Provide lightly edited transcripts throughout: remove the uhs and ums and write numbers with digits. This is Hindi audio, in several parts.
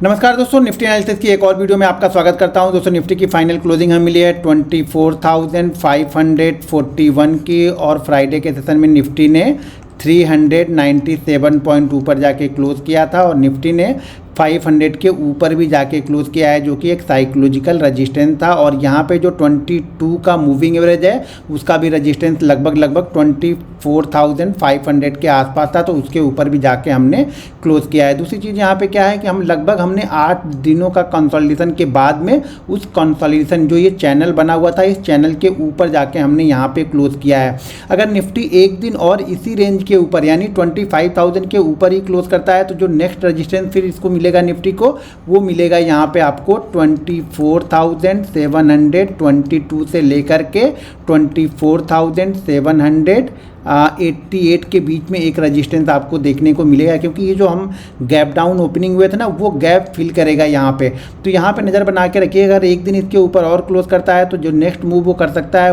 नमस्कार दोस्तों, निफ्टी एनालिसिस की एक और वीडियो में आपका स्वागत करता हूं। दोस्तों निफ्टी की फाइनल क्लोजिंग हमें मिली है 24,541 की और फ्राइडे के सेशन में निफ्टी ने 397 पॉइंट ऊपर जाके क्लोज किया था और निफ्टी ने 500 के ऊपर भी जाके क्लोज किया है, जो कि एक साइकोलॉजिकल रेजिस्टेंस था। और यहाँ पे जो 22 का मूविंग एवरेज है उसका भी रेजिस्टेंस लगभग 24,500 के आसपास था, तो उसके ऊपर भी जाके हमने क्लोज किया है। दूसरी चीज़ यहाँ पे क्या है कि हमने 8 दिनों का कंसोलिडेशन के बाद में उस कंसोलिडेशन जो ये चैनल बना हुआ था, इस चैनल के ऊपर जाके हमने यहाँ पे क्लोज किया है। अगर निफ्टी एक दिन और इसी रेंज के ऊपर यानी 25,000 के ऊपर ही क्लोज करता है तो जो नेक्स्ट रेजिस्टेंस फिर इसको मिलेगा निफ्टी को, वो मिलेगा यहाँ पे आपको 24,722 से लेकर के 24,788 के बीच में एक रेजिस्टेंस आपको देखने को मिलेगा, क्योंकि ये जो हम गैप डाउन ओपनिंग हुए थे ना, वो गैप फिल करेगा यहाँ पे। तो यहाँ पे नज़र बना के रखिए, अगर एक दिन इसके ऊपर और क्लोज करता है तो जो नेक्स्ट मूव वो कर सकता है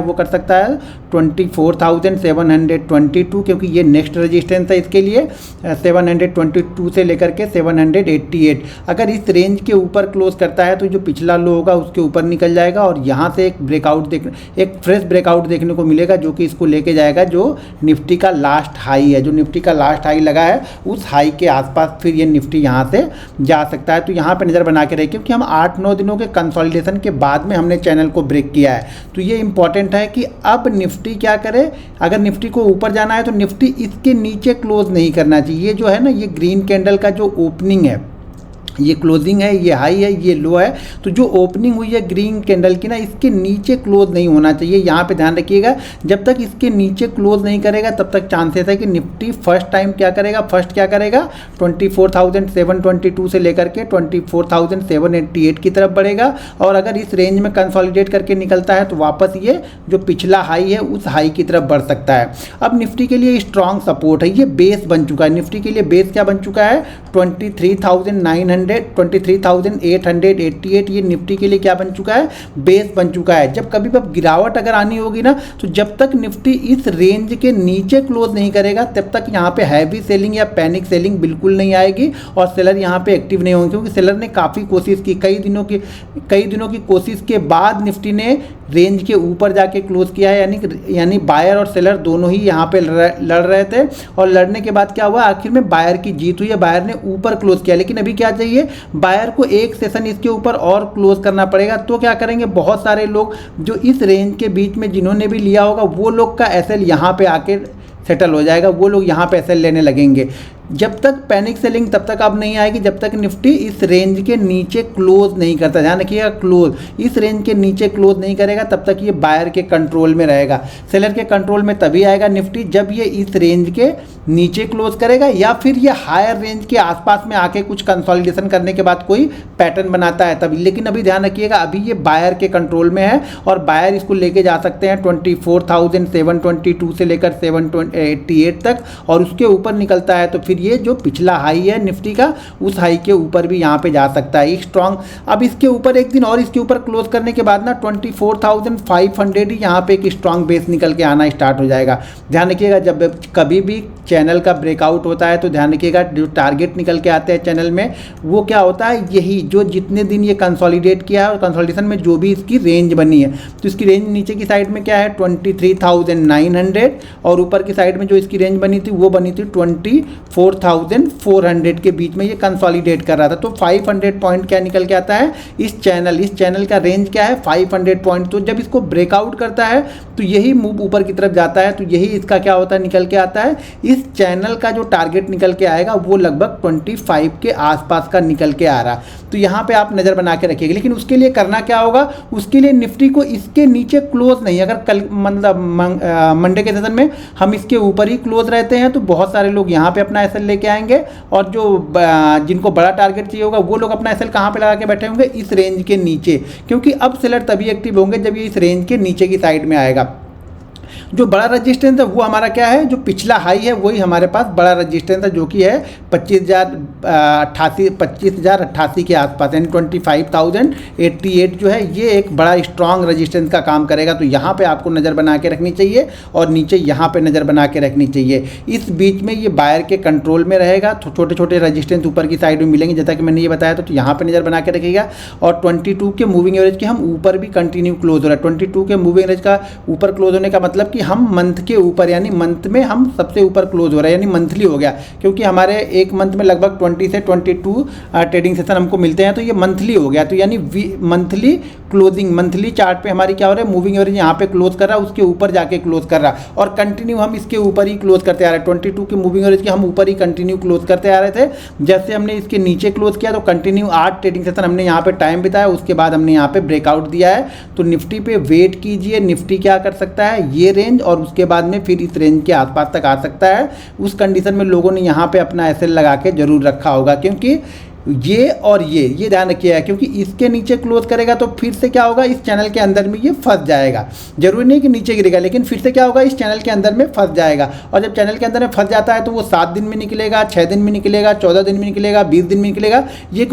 24,722, क्योंकि ये नेक्स्ट रेजिस्टेंस है इसके लिए 722 से लेकर के 788। अगर इस रेंज के ऊपर क्लोज करता है तो जो पिछला लो होगा उसके ऊपर निकल जाएगा और यहाँ से एक फ्रेश ब्रेकआउट देखने को मिलेगा, जो कि इसको लेके जाएगा जो निफ्टी का लास्ट हाई है। जो निफ्टी का लास्ट हाई लगा है उस हाई के आसपास फिर ये निफ्टी यहाँ से जा सकता है। तो यहाँ पे नज़र बना के रखिए, क्योंकि हम 8-9 दिनों के कंसोलिडेशन के बाद में हमने चैनल को ब्रेक किया है। तो ये इंपॉर्टेंट है कि अब निफ्टी क्या करे। अगर निफ्टी को ऊपर जाना है तो निफ्टी इसके नीचे क्लोज नहीं करना चाहिए। ये जो है ना, ये ग्रीन कैंडल का जो ओपनिंग है, ये क्लोजिंग है, ये हाई है, ये लो है, तो जो ओपनिंग हुई है ग्रीन कैंडल की ना, इसके नीचे क्लोज नहीं होना चाहिए। यहाँ पे ध्यान रखिएगा, जब तक इसके नीचे क्लोज नहीं करेगा तब तक चांसेस है कि निफ्टी फर्स्ट क्या करेगा 24,722 से लेकर के 24,788 की तरफ बढ़ेगा। और अगर इस रेंज में कंसोलिडेट करके निकलता है तो वापस ये जो पिछला हाई है उस हाई की तरफ बढ़ सकता है। अब निफ्टी के लिए स्ट्रॉन्ग सपोर्ट है, ये बेस बन चुका है। निफ्टी के लिए बेस क्या बन चुका है 23,888। ये निफ्टी के लिए क्या बन चुका है, बेस बन चुका है। जब कभी गिरावट अगर आनी होगी ना, तो जब तक निफ्टी इस रेंज के नीचे क्लोज नहीं करेगा तब तक यहाँ पे हैवी सेलिंग या पैनिक सेलिंग बिल्कुल नहीं आएगी और सेलर यहाँ पे एक्टिव नहीं होंगे, क्योंकि सेलर ने काफ़ी कोशिश की, कई दिनों की कोशिश के बाद निफ्टी ने रेंज के ऊपर जाके क्लोज किया है। यानी बायर और सेलर दोनों ही यहाँ पे लड़ रहे थे और लड़ने के बाद क्या हुआ, आखिर में बायर की जीत हुई है, बायर ने ऊपर क्लोज किया। लेकिन अभी क्या चाहिए, बायर को एक सेशन इसके ऊपर और क्लोज करना पड़ेगा। तो क्या करेंगे, बहुत सारे लोग जो इस रेंज के बीच में जिन्होंने भी लिया होगा वो लोग का एसएल यहाँ पे आके सेटल हो जाएगा, वो लोग यहाँ पे एसएल लेने लगेंगे। जब तक पैनिक सेलिंग तब तक अब नहीं आएगी जब तक निफ्टी इस रेंज के नीचे क्लोज नहीं करता। ध्यान रखिएगा, क्लोज इस रेंज के नीचे क्लोज नहीं करेगा तब तक ये बायर के कंट्रोल में रहेगा। सेलर के कंट्रोल में तभी आएगा निफ्टी जब ये इस रेंज के नीचे क्लोज करेगा या फिर ये हायर रेंज के आसपास में आके कुछ कंसोलिडेशन करने के बाद कोई पैटर्न बनाता है तभी। लेकिन अभी ध्यान रखिएगा, अभी ये बायर के कंट्रोल में है और बायर इसको लेके जा सकते हैं 24,722 से लेकर 788 तक, और उसके ऊपर निकलता है तो फिर ये जो पिछला हाई है निफ्टी का उस हाई के ऊपर भी यहाँ पे जा सकता है स्ट्रॉन्ग। अब इसके ऊपर एक दिन और इसके ऊपर क्लोज करने के बाद ना 24,500 ही यहाँ पे एक स्ट्रॉन्ग बेस निकल के आना स्टार्ट हो जाएगा। ध्यान रखिएगा, जब कभी भी चैनल का ब्रेकआउट होता है तो ध्यान रखिएगा जो टारगेट निकल के आते हैं चैनल में, वो क्या होता है, यही जो जितने दिन ये कंसोलिडेट किया है और कंसोलिडेशन में जो भी इसकी रेंज बनी है, तो इसकी रेंज नीचे की साइड में क्या है 23,900 और ऊपर की साइड में जो इसकी रेंज बनी थी वो बनी थी 24,400 के बीच में ये कंसोलिडेट कर रहा था। तो 500 पॉइंट क्या निकल के आता है, इस चैनल का रेंज क्या है 500 पॉइंट। तो जब इसको ब्रेकआउट करता है तो यही मूव ऊपर की तरफ जाता है, तो यही इसका क्या होता है, निकल के आता है। इस चैनल का जो टारगेट निकल के आएगा वो लगभग 25 के आसपास का निकल के आ रहा। तो यहाँ पे आप नज़र बना के रखिएगा। लेकिन उसके लिए करना क्या होगा, उसके लिए निफ्टी को इसके नीचे क्लोज नहीं, अगर कल मतलब मंडे के सेशन में हम इसके ऊपर ही क्लोज रहते हैं तो बहुत सारे लोग यहाँ पे अपना एसएल लेके आएंगे और जो जिनको बड़ा टारगेट चाहिए होगा वो लोग अपना एसएल कहाँ पे लगा के बैठे होंगे, इस रेंज के नीचे, क्योंकि अब सेलर तभी एक्टिव होंगे जब ये इस रेंज के नीचे की साइड में आएगा। जो बड़ा रजिस्टेंस है वो हमारा क्या है, जो पिछला हाई है वही हमारे पास बड़ा रजिस्टेंस है, जो कि है 25,088 के आसपास, यानी 25,088 जो है ये एक बड़ा स्ट्रॉन्ग रजिस्टेंस का काम करेगा। तो यहाँ पे आपको नज़र बना के रखनी चाहिए और नीचे यहाँ पे नज़र बना के रखनी चाहिए। इस बीच में ये बायर के कंट्रोल में रहेगा, तो छोटे छोटे रजिस्टेंस ऊपर की साइड में मिलेंगे, जैसा कि मैंने ये बताया था। तो यहाँ पे नज़र बना के रखिएगा। और 22 के मूविंग एवरेज के हम ऊपर भी कंटिन्यू क्लोज हो रहा है। 22 के मूविंग एवरेज का ऊपर क्लोज होने का मतलब कि हम मंथ के ऊपर, यानी मंथ में हम सबसे ऊपर क्लोज हो रहा है, यानी मंथली हो गया, क्योंकि हमारे एक मंथ में लगभग 20 से 22 ट्रेडिंग सेशन हमको मिलते हैं, तो ये मंथली हो गया। तो यानी मंथली क्लोजिंग, मंथली चार्ट पे हमारी क्या हो रहा है, मूविंग एवरेज यहाँ पे क्लोज कर रहा है, उसके ऊपर जाके क्लोज कर रहा है, और कंटिन्यू हम इसके ऊपर ही क्लोज करते आ रहे हैं। 22 के मूविंग एवरेज के हम ऊपर ही कंटिन्यू क्लोज करते आ रहे थे। जैसे हमने इसके नीचे क्लोज किया तो कंटिन्यू 8 ट्रेडिंग सेशन हमने यहाँ पे टाइम बिताया, उसके बाद हमने यहाँ पे ब्रेकआउट दिया है। तो निफ्टी पे वेट कीजिए, निफ्टी क्या कर सकता है, ये रेंज और उसके बाद में फिर इस रेंज के आसपास तक आ सकता है। उस कंडीशन में लोगों ने यहाँ पे अपना एसएल लगा के जरूर रखा होगा, क्योंकि ये और ये ध्यान रखिएगा, क्योंकि इसके नीचे क्लोज करेगा तो फिर से क्या होगा, इस चैनल के अंदर में ये फंस जाएगा। जरूरी नहीं कि नीचे गिरेगा, लेकिन फिर से क्या होगा, इस चैनल के अंदर में फंस जाएगा। और जब चैनल के अंदर में फंस जाता है तो वो 7 दिन में निकलेगा, 6 दिन में निकलेगा, 14 दिन में निकलेगा, 20 दिन में निकलेगा, ये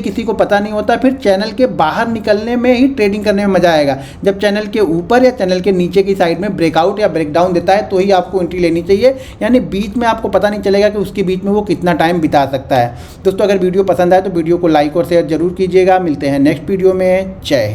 किसी को पता नहीं होता। फिर चैनल के बाहर निकलने में ही ट्रेडिंग करने में मजा आएगा। जब चैनल के ऊपर या चैनल के नीचे की साइड में ब्रेकआउट या ब्रेकडाउन देता है तो ही आपको एंट्री लेनी चाहिए, यानी बीच में आपको पता नहीं चलेगा कि उसके बीच में वो कितना टाइम बिता सकता है। दोस्तों, अगर वीडियो पसंद आए तो वीडियो को लाइक और शेयर जरूर कीजिएगा। मिलते हैं नेक्स्ट वीडियो में। जय हिंद।